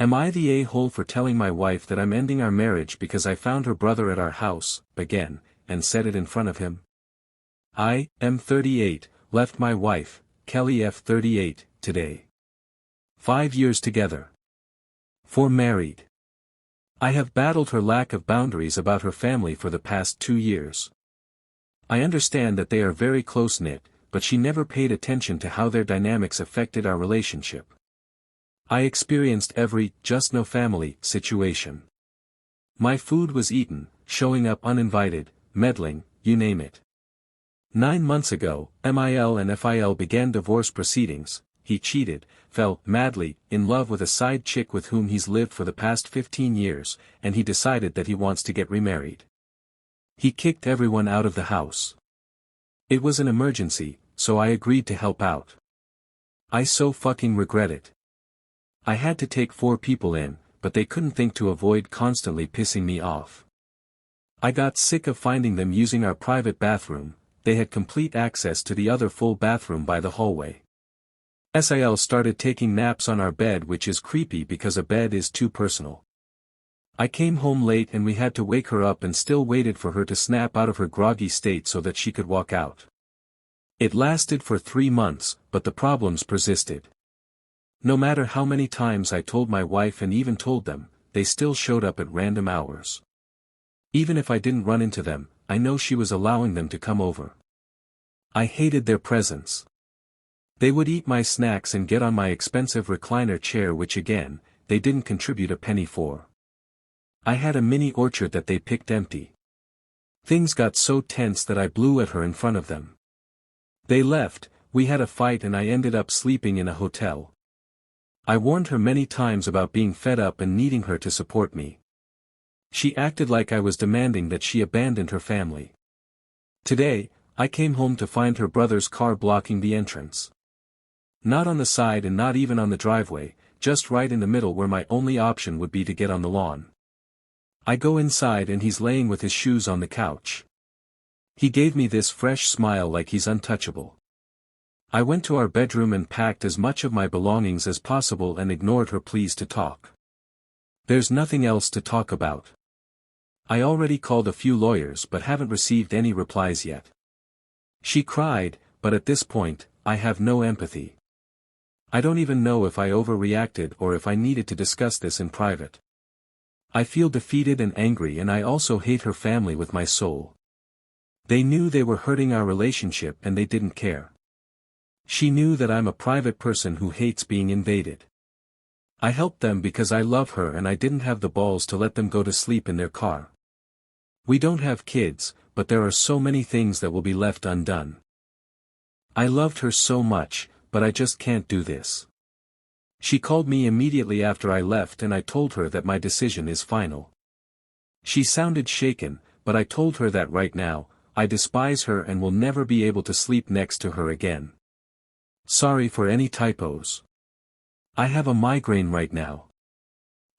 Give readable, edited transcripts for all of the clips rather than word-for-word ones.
Am I the a-hole for telling my wife that I'm ending our marriage because I found her brother at our house, again, and said it in front of him? I, am 38, left my wife, Kelly F. 38, today. 5 years together. 4 married. I have battled her lack of boundaries about her family for the past 2 years. I understand that they are very close-knit, but she never paid attention to how their dynamics affected our relationship. I experienced every just no family situation. My food was eaten, showing up uninvited, meddling, you name it. 9 months ago, MIL and FIL began divorce proceedings. He cheated, fell madly in love with a side chick with whom he's lived for the past 15 years, and he decided that he wants to get remarried. He kicked everyone out of the house. It was an emergency, so I agreed to help out. I so fucking regret it. I had to take 4 people in, but they couldn't think to avoid constantly pissing me off. I got sick of finding them using our private bathroom. They had complete access to the other full bathroom by the hallway. SIL started taking naps on our bed, which is creepy because a bed is too personal. I came home late and we had to wake her up and still waited for her to snap out of her groggy state so that she could walk out. It lasted for 3 months, but the problems persisted. No matter how many times I told my wife and even told them, they still showed up at random hours. Even if I didn't run into them, I know she was allowing them to come over. I hated their presence. They would eat my snacks and get on my expensive recliner chair, which again, they didn't contribute a penny for. I had a mini orchard that they picked empty. Things got so tense that I blew at her in front of them. They left, we had a fight and I ended up sleeping in a hotel. I warned her many times about being fed up and needing her to support me. She acted like I was demanding that she abandoned her family. Today, I came home to find her brother's car blocking the entrance. Not on the side and not even on the driveway, just right in the middle where my only option would be to get on the lawn. I go inside and he's laying with his shoes on the couch. He gave me this fresh smile like he's untouchable. I went to our bedroom and packed as much of my belongings as possible and ignored her pleas to talk. There's nothing else to talk about. I already called a few lawyers but haven't received any replies yet. She cried, but at this point, I have no empathy. I don't even know if I overreacted or if I needed to discuss this in private. I feel defeated and angry, and I also hate her family with my soul. They knew they were hurting our relationship and they didn't care. She knew that I'm a private person who hates being invaded. I helped them because I love her and I didn't have the balls to let them go to sleep in their car. We don't have kids, but there are so many things that will be left undone. I loved her so much, but I just can't do this. She called me immediately after I left and I told her that my decision is final. She sounded shaken, but I told her that right now, I despise her and will never be able to sleep next to her again. Sorry for any typos. I have a migraine right now.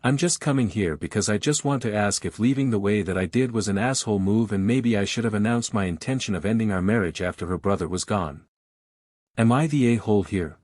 I'm just coming here because I just want to ask if leaving the way that I did was an asshole move, and maybe I should have announced my intention of ending our marriage after her brother was gone. Am I the a-hole here?